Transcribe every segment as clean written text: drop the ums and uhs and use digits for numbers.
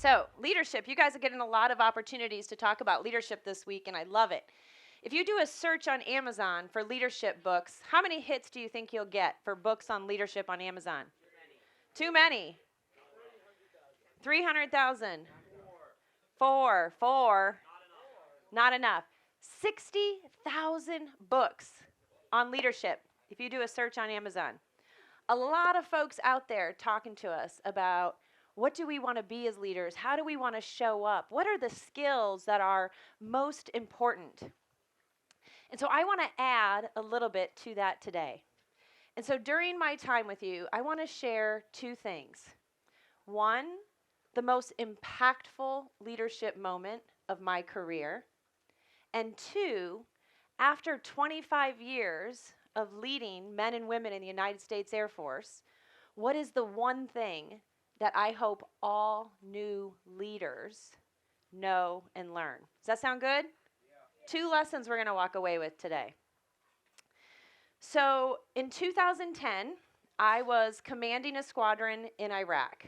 So, leadership, you guys are getting a lot of opportunities to talk about leadership this week, and I love it. If you do a search on Amazon for leadership books, how many hits do you think you'll get for books on leadership on Amazon? Too many. 300,000. Four. Not enough. 60,000 books on leadership if you do a search on Amazon. A lot of folks out there talking to us about what do we want to be as leaders? How do we want to show up? What are the skills that are most important? And so I want to add a little bit to that today. And so during my time with you, I want to share two things. One, the most impactful leadership moment of my career. And two, after 25 years of leading men and women in the United States Air Force, what is the one thing that I hope all new leaders know and learn? Does that sound good? Yeah. Two lessons we're going to walk away with today. So in 2010, I was commanding a squadron in Iraq.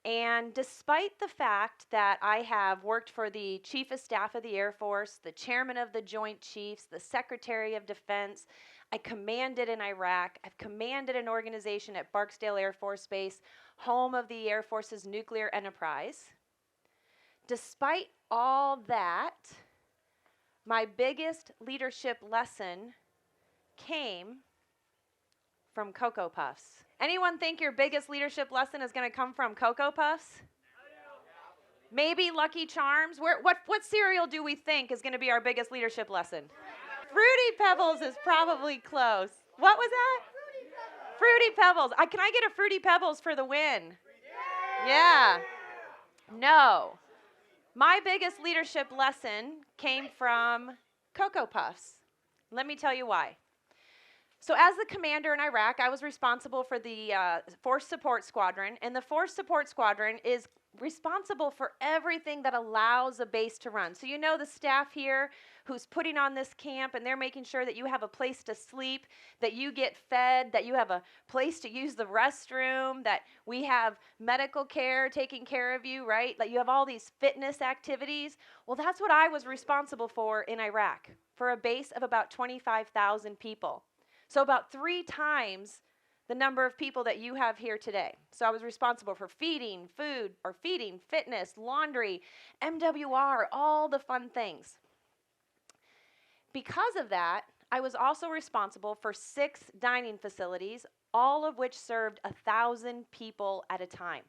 And despite the fact that I have worked for the Chief of Staff of the Air Force, the Chairman of the Joint Chiefs, the Secretary of Defense, I commanded in Iraq, I've commanded an organization at Barksdale Air Force Base, home of the Air Force's nuclear enterprise. Despite all that, my biggest leadership lesson came from Cocoa Puffs. Anyone think your biggest leadership lesson is going to come from Cocoa Puffs? Maybe Lucky Charms? What cereal do we think is going to be our biggest leadership lesson? Fruity Pebbles is probably close. What was that? Fruity Pebbles. Can I get a Fruity Pebbles for the win? Yeah. No. My biggest leadership lesson came from Cocoa Puffs. Let me tell you why. So as the commander in Iraq, I was responsible for the Force Support Squadron, and the Force Support Squadron is responsible for everything that allows a base to run. So you know the staff here who's putting on this camp, and they're making sure that you have a place to sleep, that you get fed, that you have a place to use the restroom, that we have medical care taking care of you, right? Like you have all these fitness activities. Well, that's what I was responsible for in Iraq, for a base of about 25,000 people. So about 3 times the number of people that you have here today. So I was responsible for feeding, fitness, laundry, MWR, all the fun things. Because of that, I was also responsible for 6 dining facilities, all of which served 1,000 people at a time.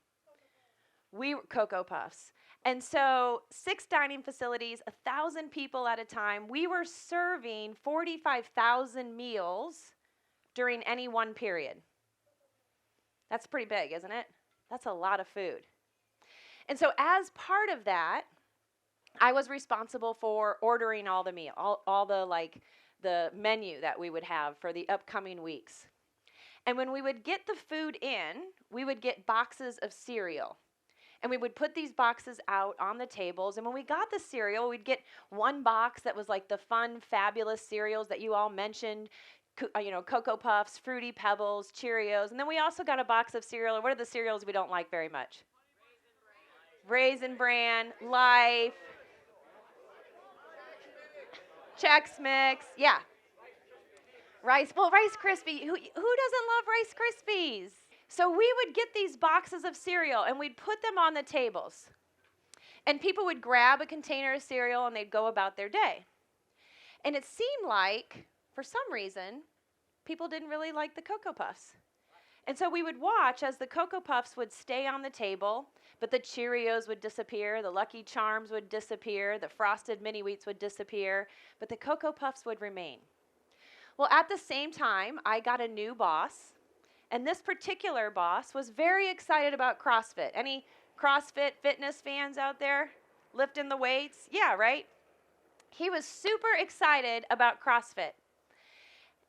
Cocoa Puffs. And so 6 dining facilities, 1,000 people at a time. We were serving 45,000 meals during any one period. That's pretty big, isn't it? That's a lot of food. And so as part of that, I was responsible for ordering all the meal, all the menu that we would have for the upcoming weeks. And when we would get the food in, we would get boxes of cereal. And we would put these boxes out on the tables. And when we got the cereal, we'd get one box that was like the fun, fabulous cereals that you all mentioned. Cocoa Puffs, Fruity Pebbles, Cheerios. And then we also got a box of cereal. What are the cereals we don't like very much? Raisin Bran, Life, Chex Mix. Yeah. Rice Krispie. Who doesn't love Rice Krispies? So we would get these boxes of cereal and we'd put them on the tables. And people would grab a container of cereal and they'd go about their day. And it seemed like, for some reason, people didn't really like the Cocoa Puffs. And so we would watch as the Cocoa Puffs would stay on the table, but the Cheerios would disappear, the Lucky Charms would disappear, the Frosted Mini Wheats would disappear, but the Cocoa Puffs would remain. Well, at the same time, I got a new boss, and this particular boss was very excited about CrossFit. Any CrossFit fitness fans out there? Lifting the weights? Yeah, right? He was super excited about CrossFit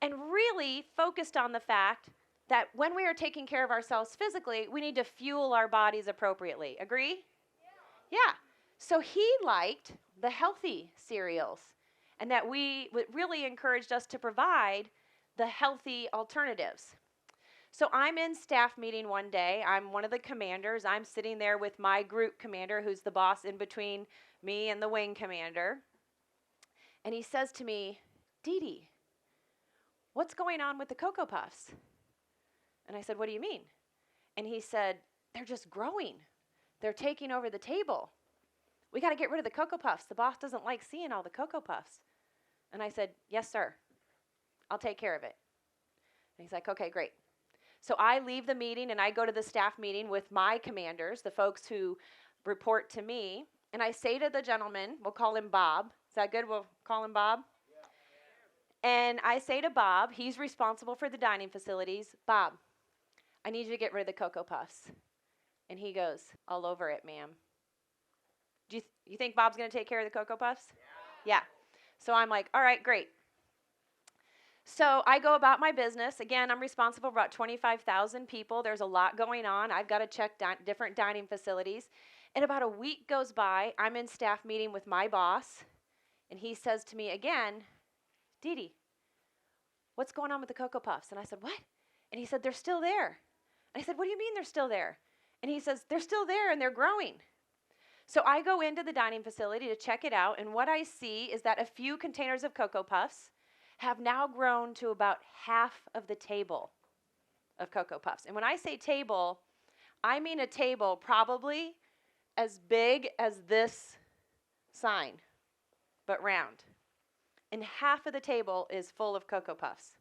and really focused on the fact that when we are taking care of ourselves physically, we need to fuel our bodies appropriately. Agree? Yeah. So he liked the healthy cereals and that we really encouraged us to provide the healthy alternatives. So I'm in staff meeting one day. I'm one of the commanders. I'm sitting there with my group commander, who's the boss in between me and the wing commander. And he says to me, Dee Dee, what's going on with the Cocoa Puffs? And I said, what do you mean? And he said, they're just growing. They're taking over the table. We got to get rid of the Cocoa Puffs. The boss doesn't like seeing all the Cocoa Puffs. And I said, yes, sir. I'll take care of it. And he's like, okay, great. So I leave the meeting and I go to the staff meeting with my commanders, the folks who report to me. And I say to the gentleman, we'll call him Bob. Is that good? We'll call him Bob. And I say to Bob, he's responsible for the dining facilities, Bob, I need you to get rid of the Cocoa Puffs. And he goes, all over it, ma'am. Do you think Bob's going to take care of the Cocoa Puffs? Yeah. So I'm like, all right, great. So I go about my business. Again, I'm responsible for about 25,000 people. There's a lot going on. I've got to check different dining facilities. And about a week goes by. I'm in staff meeting with my boss. And he says to me again, Dee Dee, what's going on with the Cocoa Puffs? And I said, what? And he said, they're still there. And I said, what do you mean they're still there? And he says, they're still there and they're growing. So I go into the dining facility to check it out. And what I see is that a few containers of Cocoa Puffs have now grown to about half of the table of Cocoa Puffs. And when I say table, I mean a table probably as big as this sign, but round. And half of the table is full of Cocoa Puffs.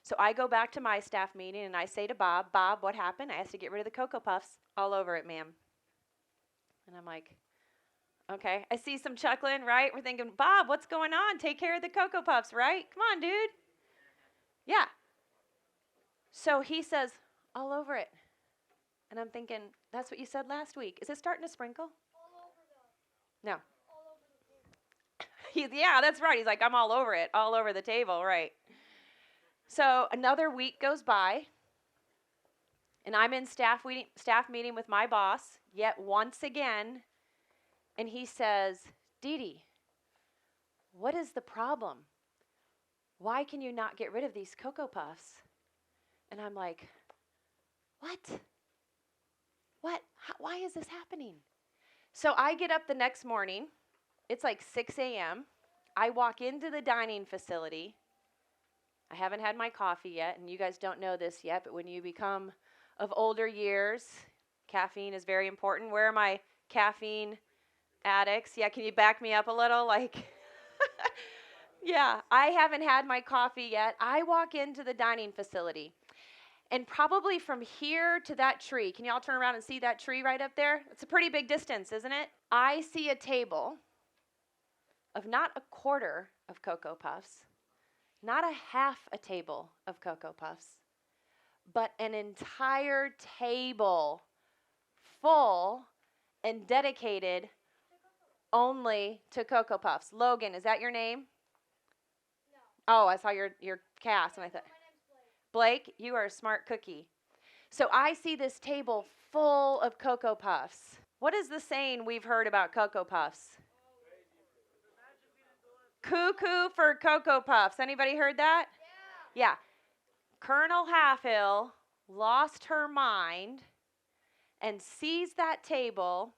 So I go back to my staff meeting and I say to Bob, Bob, what happened? I asked to get rid of the Cocoa Puffs. All over it, ma'am. And I'm like, okay. I see some chuckling, right? We're thinking, Bob, what's going on? Take care of the Cocoa Puffs, right? Come on, dude. Yeah. So he says, all over it. And I'm thinking, that's what you said last week. Is it starting to sprinkle? All over the. No. All over the table. Yeah, that's right. He's like, I'm all over it, all over the table, right. So another week goes by, and I'm in staff meeting with my boss, yet once again, and he says, Dee Dee, what is the problem? Why can you not get rid of these Cocoa Puffs? And I'm like, what? Why is this happening? So I get up the next morning. It's like 6 a.m. I walk into the dining facility. I haven't had my coffee yet, and you guys don't know this yet, but when you become of older years, caffeine is very important. Where are my caffeine addicts? Yeah, can you back me up a little? Like, yeah, I haven't had my coffee yet. I walk into the dining facility, and probably from here to that tree, can you all turn around and see that tree right up there? It's a pretty big distance, isn't it? I see a table of not a quarter of Cocoa Puffs, not a half a table of Cocoa Puffs, but an entire table full and dedicated only to Cocoa Puffs. Logan, is that your name? No. Oh, I saw your cast, and I thought, My name's Blake. Blake, you are a smart cookie. So I see this table full of Cocoa Puffs. What is the saying we've heard about Cocoa Puffs? Cuckoo for Cocoa Puffs. Anybody heard that? Yeah. Colonel Halfhill lost her mind and sees that table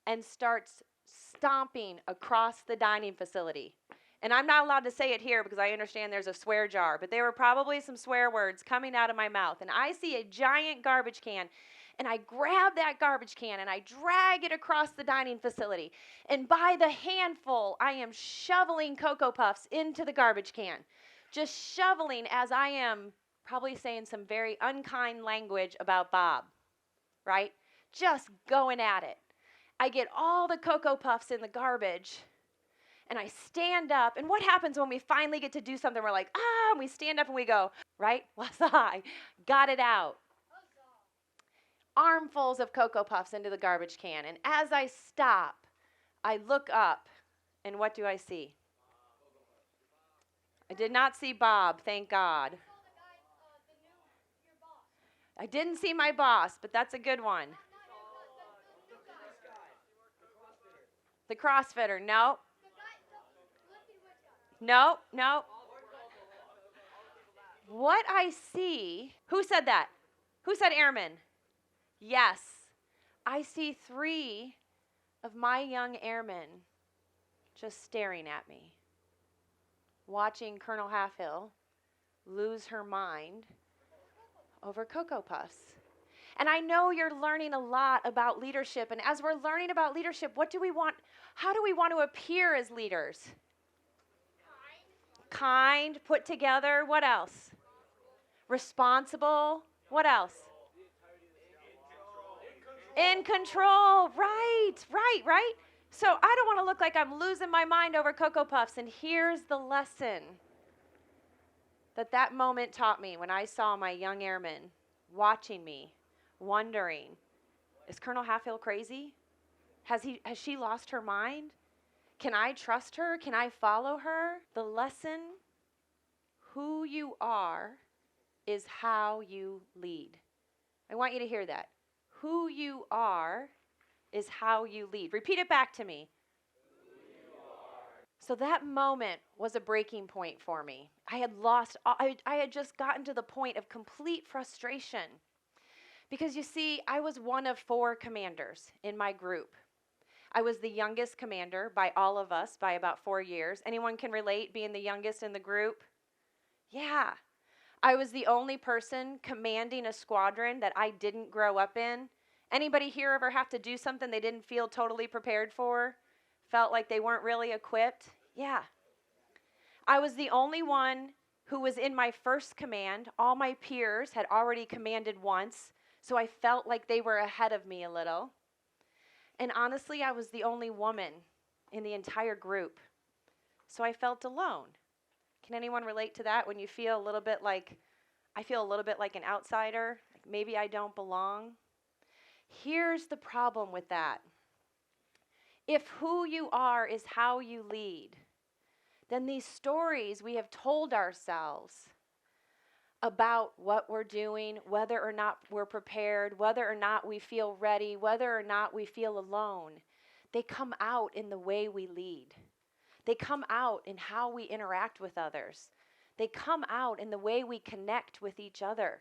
and starts stomping across the dining facility. And I'm not allowed to say it here because I understand there's a swear jar, but there were probably some swear words coming out of my mouth. And I see a giant garbage can, and I grab that garbage can and I drag it across the dining facility. And by the handful, I am shoveling Cocoa Puffs into the garbage can. Just shoveling as I am probably saying some very unkind language about Bob, right? Just going at it. I get all the Cocoa Puffs in the garbage, and I stand up. And what happens when we finally get to do something? We're like, and we stand up and we go, right? Wasai, got it out. Armfuls of Cocoa Puffs into the garbage can. And as I stop, I look up, and what do I see? I did not see Bob, thank God. I didn't see my boss, but that's a good one. The CrossFitter, no. No. What I see, who said that? Who said airmen? Yes. I see 3 of my young airmen just staring at me, watching Colonel Halfhill lose her mind over Cocoa Puffs. And I know you're learning a lot about leadership. And as we're learning about leadership, what do we want? How do we want to appear as leaders? Kind, put together. What else? Responsible. What else? In control. Right. So I don't want to look like I'm losing my mind over Cocoa Puffs. And here's the lesson that moment taught me when I saw my young airmen watching me, wondering, is Colonel Halfhill crazy? Has she lost her mind? Can I trust her? Can I follow her? The lesson, who you are is how you lead. I want you to hear that. Who you are is how you lead. Repeat it back to me. So that moment was a breaking point for me. I had just gotten to the point of complete frustration. Because you see, I was one of 4 commanders in my group. I was the youngest commander by all of us by about 4 years. Anyone can relate being the youngest in the group? Yeah. I was the only person commanding a squadron that I didn't grow up in. Anybody here ever have to do something they didn't feel totally prepared for? Felt like they weren't really equipped? Yeah. I was the only one who was in my first command. All my peers had already commanded once, so I felt like they were ahead of me a little. And honestly, I was the only woman in the entire group, so I felt alone. Can anyone relate to that when you feel a little bit like, I feel a little bit like an outsider, like maybe I don't belong? Here's the problem with that. If who you are is how you lead, then these stories we have told ourselves about what we're doing, whether or not we're prepared, whether or not we feel ready, whether or not we feel alone, they come out in the way we lead. They come out in how we interact with others. They come out in the way we connect with each other.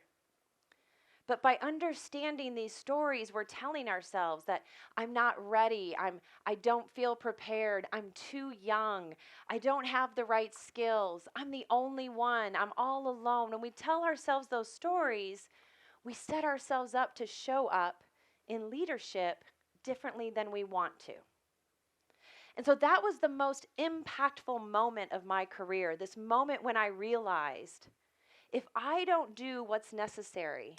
But by understanding these stories, we're telling ourselves that I'm not ready, I don't feel prepared, I'm too young, I don't have the right skills, I'm the only one, I'm all alone. When we tell ourselves those stories, we set ourselves up to show up in leadership differently than we want to. And so that was the most impactful moment of my career, this moment when I realized if I don't do what's necessary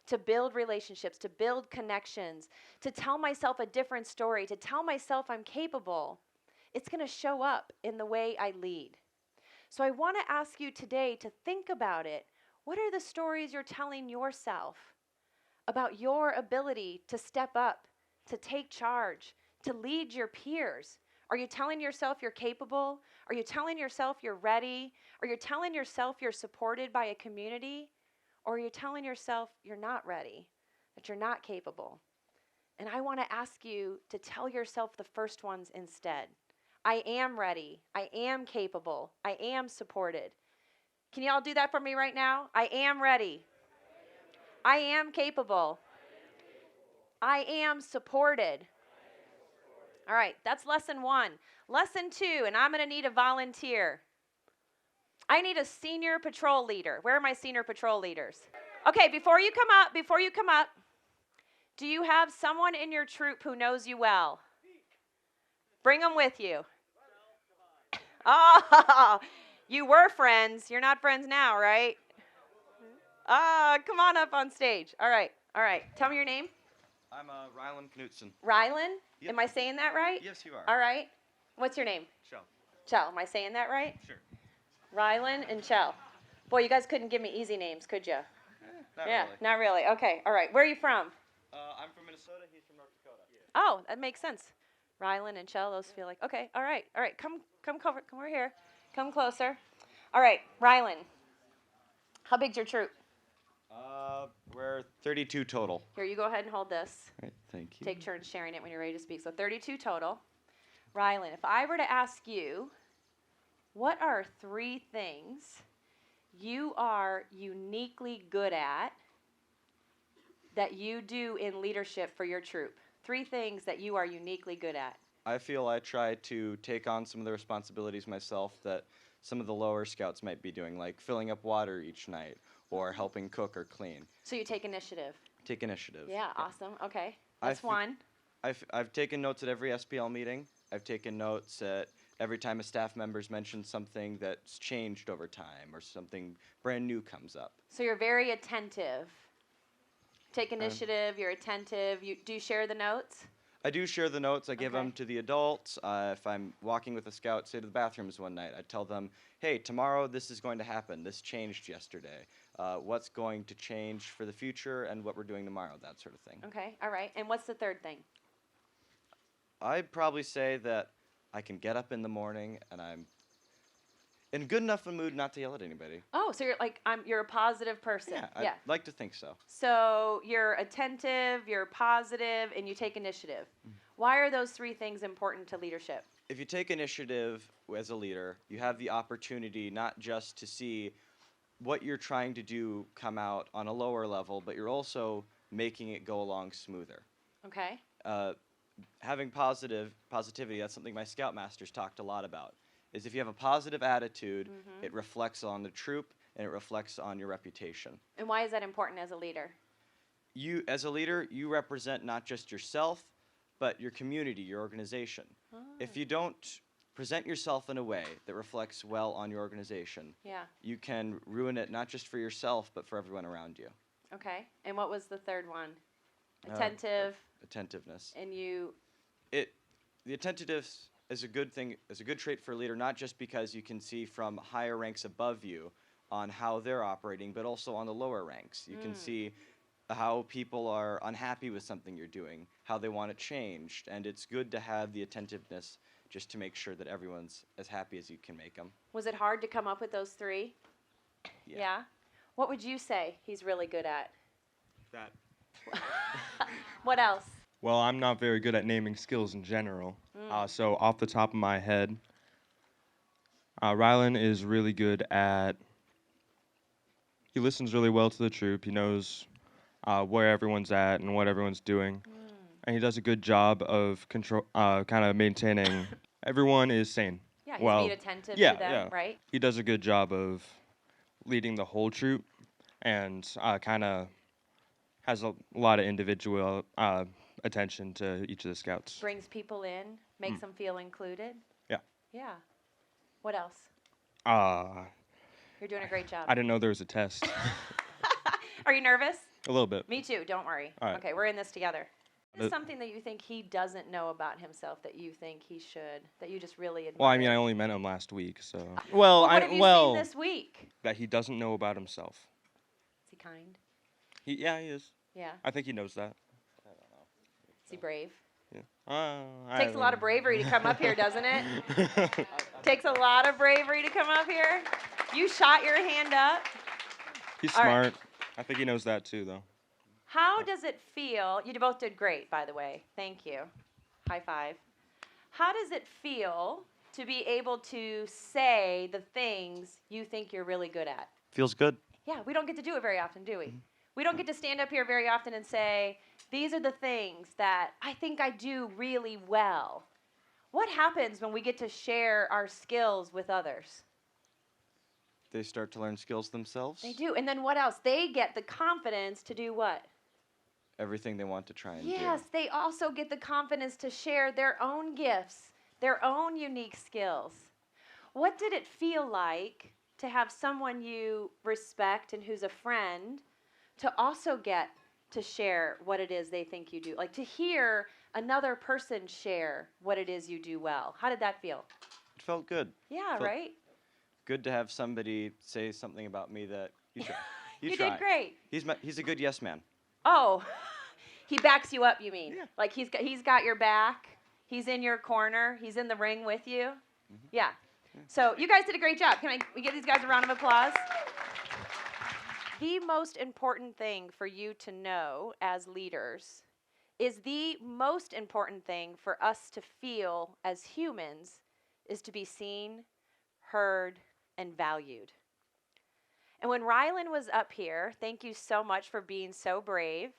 to build relationships, to build connections, to tell myself a different story, to tell myself I'm capable, it's going to show up in the way I lead. So I want to ask you today to think about it. What are the stories you're telling yourself about your ability to step up, to take charge, to lead your peers? Are you telling yourself you're capable? Are you telling yourself you're ready? Are you telling yourself you're supported by a community? Or are you telling yourself you're not ready, that you're not capable? And I want to ask you to tell yourself the first ones instead. I am ready. I am capable. I am supported. Can you all do that for me right now? I am ready. I am capable. I am supported. All right, that's lesson 1. Lesson 2, and I'm going to need a volunteer. I need a senior patrol leader. Where are my senior patrol leaders? Okay, before you come up, do you have someone in your troop who knows you well? Bring them with you. Oh, you were friends. You're not friends now, right? Come on up on stage. All right. Tell me your name. I'm Rylan Knutson. Rylan? Yep. Am I saying that right? Yes, you are. All right. What's your name? Shell. Chell. Am I saying that right? Sure. Rylan and Chell. Boy, you guys couldn't give me easy names, could you? Not really. Not really. Okay. All right. Where are you from? I'm from Minnesota. He's from North Dakota. Yeah. Oh, that makes sense. Rylan and Chell, those feel like, okay. All right. Come over here. Come closer. All right. Rylan. How big's your troop? We're 32 total. Here, you go ahead and hold this. All right, thank you. Take turns sharing it when you're ready to speak. So 32 total. Rylan, if I were to ask you, what are 3 things you are uniquely good at that you do in leadership for your troop? 3 things that you are uniquely good at. I feel I try to take on some of the responsibilities myself that some of the lower scouts might be doing, like filling up water each night or helping cook or clean. So you take initiative. Take initiative. Yeah, awesome. Okay. I That's fe- one. I've taken notes at every SPL meeting. I've taken notes at every time a staff member's mentioned something that's changed over time or something brand new comes up. So you're very attentive. Take initiative, you're attentive. Do you share the notes? I do share the notes. I give Okay. them to the adults. If I'm walking with a scout, say to the bathrooms one night, I tell them, hey, tomorrow this is going to happen. This changed yesterday. What's going to change for the future and what we're doing tomorrow, that sort of thing. Okay, all right. And what's the third thing? I'd probably say that I can get up in the morning and I'm in good enough a mood not to yell at anybody. Oh, so you're a positive person. Yeah, I'd like to think so. So you're attentive, you're positive, and you take initiative. Why are those 3 things important to leadership? If you take initiative as a leader, you have the opportunity not just to see what you're trying to do come out on a lower level, but you're also making it go along smoother. Okay. Having positivity, that's something my scoutmasters talked a lot about, is if you have a positive attitude, it reflects on the troop and it reflects on your reputation. And why is that important as a leader? You, as a leader, you represent not just yourself, but your community, your organization. Oh. If you don't present yourself in a way that reflects well on your organization, Yeah. you can ruin it not just for yourself, but for everyone around you. Okay. And what was the third one? Attentive. Attentiveness. And you. The attentiveness is a good thing, is a good trait for a leader, not just because you can see from higher ranks above you on how they're operating, but also on the lower ranks. You can see how people are unhappy with something you're doing, how they want it changed, and it's good to have the attentiveness just to make sure that everyone's as happy as you can make them. Was it hard to come up with those 3? Yeah. What would you say he's really good at? That. What else? Well, I'm not very good at naming skills in general. So off the top of my head, Rylan is really good at, he listens really well to the troop. He knows where everyone's at and what everyone's doing. And he does a good job of kind of maintaining everyone is sane. Yeah, he's Well, being attentive yeah, to them, yeah. right? He does a good job of leading the whole troop and kind of has a lot of individual attention to each of the scouts. Brings people in, makes them feel included. Yeah. Yeah. What else? Uh, You're doing a great job. I didn't know there was a test. Are you nervous? A little bit. Me too, don't worry. All right. Okay, we're in this together. What is Uh, something that you think he doesn't know about himself that you think he should, that you just really admire? Well, I mean, I only met him last week, so. Well, what have you seen this week? That he doesn't know about himself. Is he kind? He is. Yeah. I think he knows that. Is he brave? Yeah. Takes a lot of bravery to come up here, doesn't it? Takes a lot of bravery to come up here. You shot your hand up. He's All right. smart. I think he knows that too, though. How does it feel? You both did great, by the way. Thank you. High five. How does it feel to be able to say the things you think you're really good at? Feels good. Yeah, we don't get to do it very often, do we? We don't get to stand up here very often and say, these are the things that I think I do really well. What happens when we get to share our skills with others? They start to learn skills themselves. They do. And then what else? They get the confidence to do what? Everything they want to try and do. Yes, they also get the confidence to share their own gifts, their own unique skills. What did it feel like to have someone you respect and who's a friend to also get to share what it is they think you do? Like to hear another person share what it is you do well. How did that feel? It felt good. Yeah, Felt right? Good to have somebody say something about me that you try. You try. did great. He's a good yes man. Oh, he backs you up, you mean? Yeah. Like he's got your back. He's in your corner. He's in the ring with you. Yeah. So you guys did a great job. We give these guys a round of applause? The most important thing for you to know as leaders is the most important thing for us to feel as humans is to be seen, heard, and valued. And when Rylan was up here, thank you so much for being so brave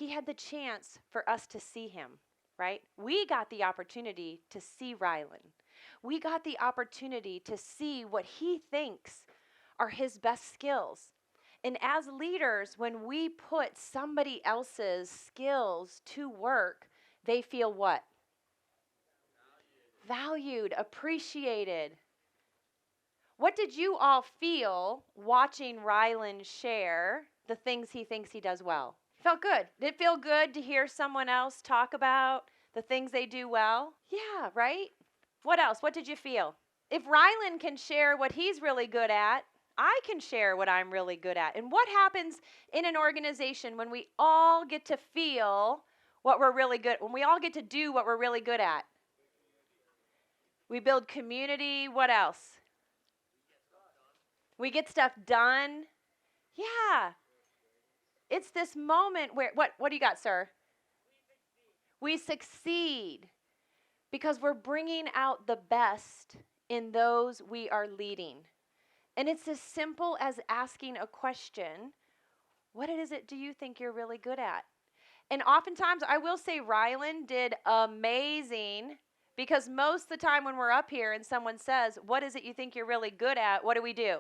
he had the chance for us to see him, right? We got the opportunity to see Rylan. We got the opportunity to see what he thinks are his best skills. And as leaders, when we put somebody else's skills to work, they feel what? Valued, appreciated. What did you all feel watching Rylan share the things he thinks he does well? Felt good. Did it feel good to hear someone else talk about the things they do well? Yeah, right? What else? What did you feel? If Rylan can share what he's really good at, I can share what I'm really good at. And what happens in an organization when we all get to feel what we're really good, when we all get to do what we're really good at? We build community. What else? We get stuff done. Yeah. It's this moment where, what do you got, sir? We succeed because we're bringing out the best in those we are leading. And it's as simple as asking a question, what is it do you think you're really good at? And oftentimes, I will say Rylan did amazing, because most of the time when we're up here and someone says, what is it you think you're really good at, what do?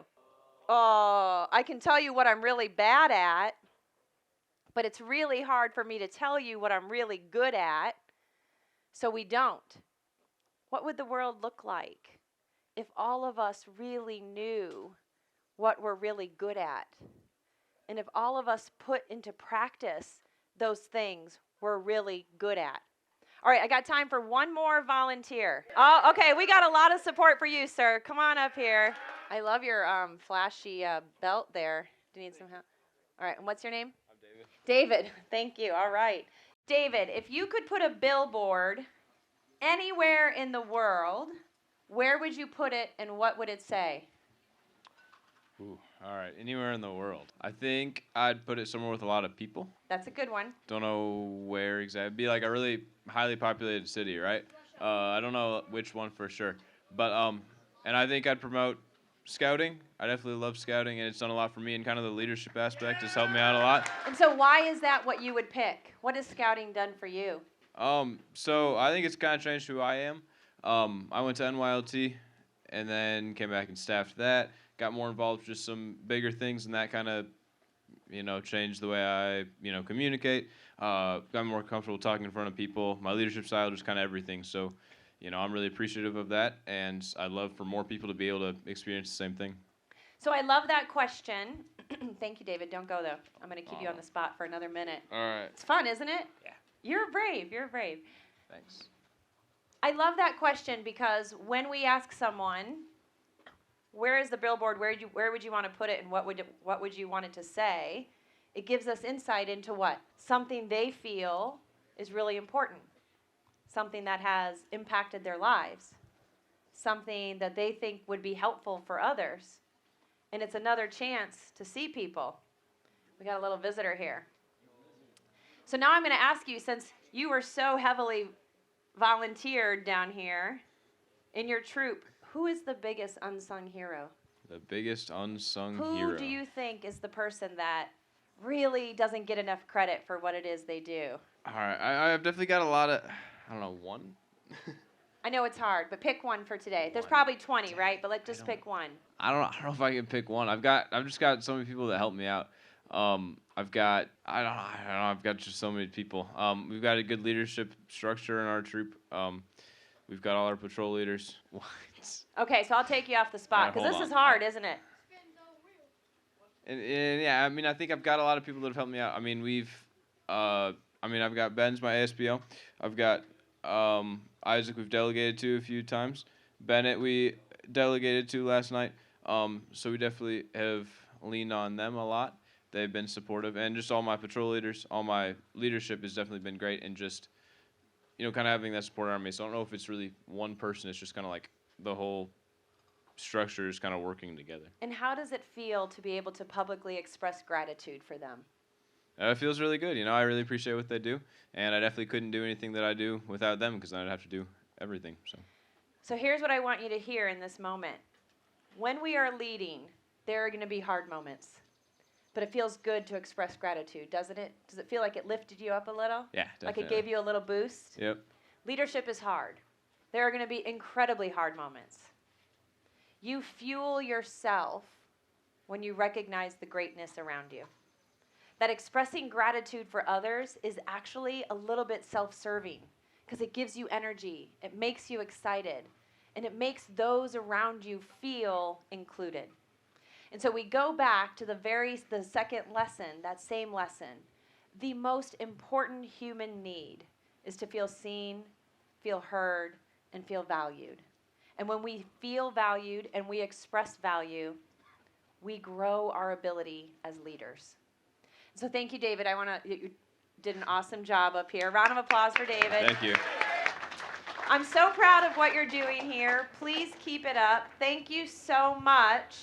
Oh, I can tell you what I'm really bad at, but it's really hard for me to tell you what I'm really good at, so we don't. What would the world look like if all of us really knew what we're really good at? And if all of us put into practice those things we're really good at? All right, I got time for one more volunteer. Oh, okay, we got a lot of support for you, sir. Come on up here. I love your flashy belt there. Do you need some help? All right, and what's your name? I'm David. David, thank you. All right. David, if you could put a billboard anywhere in the world, where would you put it and what would it say? Ooh, all right. Anywhere in the world. I think I'd put it somewhere with a lot of people. That's a good one. Don't know where exactly. It'd be like a really highly populated city, right? I don't know which one for sure. But, and I think I'd promote scouting. I definitely love scouting, and it's done a lot for me, and kind of the leadership aspect has helped me out a lot. And so why is that what you would pick? What has scouting done for you? So I think it's kind of changed who I am. I went to NYLT and then came back and staffed that. Got more involved with just some bigger things, and that kind of, changed the way I, communicate. Got more comfortable talking in front of people. My leadership style, just kind of everything. So, I'm really appreciative of that, and I'd love for more people to be able to experience the same thing. So I love that question. Thank you, David. Don't go, though. I'm going to keep you on the spot for another minute. All right. It's fun, isn't it? Yeah. You're brave. You're brave. Thanks. I love that question because when we ask someone, where is the billboard, where would you want to put it, and what would you want it to say, it gives us insight into what? Something they feel is really important. Something that has impacted their lives. Something that they think would be helpful for others. And it's another chance to see people. We got a little visitor here. So now I'm going to ask you, since you were so heavily volunteered down here in your troop, who is the biggest unsung hero? The biggest unsung Who hero. do you think is the person that really doesn't get enough credit for what it is they do? All right. I've definitely got a lot of, one. I know it's hard, but pick one for today. There's One. probably 20, right? But let's just pick one. I don't know if I can pick one. I've just got so many people that help me out. I've got just so many people. We've got a good leadership structure in our troop. We've got all our patrol leaders. What? Okay, so I'll take you off the spot because Hold this is on. hard, isn't it? And yeah, I think I've got a lot of people that have helped me out. I've got Ben's my ASBO. I've got Isaac we've delegated to a few times. Bennett we delegated to last night. So we definitely have leaned on them a lot. They've been supportive, and just all my patrol leaders, all my leadership has definitely been great, and just, kind of having that support around me. So I don't know if it's really one person. It's just kind of like the whole structure is kind of working together. And how does it feel to be able to publicly express gratitude for them? It feels really good. I really appreciate what they do, and I definitely couldn't do anything that I do without them, because then I'd have to do everything. So here's what I want you to hear in this moment. When we are leading, there are going to be hard moments. But it feels good to express gratitude, doesn't it? Does it feel like it lifted you up a little? Yeah, Like definitely. it gave you a little boost? Yep. Leadership is hard. There are going to be incredibly hard moments. You fuel yourself when you recognize the greatness around you. That expressing gratitude for others is actually a little bit self-serving because it gives you energy, it makes you excited, and it makes those around you feel included. And so we go back to the second lesson, that same lesson. The most important human need is to feel seen, feel heard, and feel valued. And when we feel valued and we express value, we grow our ability as leaders. So thank you, David. You did an awesome job up here. Round of applause for David. Thank you. I'm so proud of what you're doing here. Please keep it up. Thank you so much.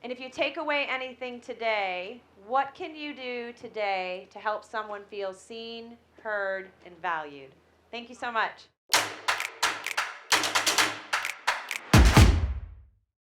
And if you take away anything today, what can you do today to help someone feel seen, heard, and valued? Thank you so much.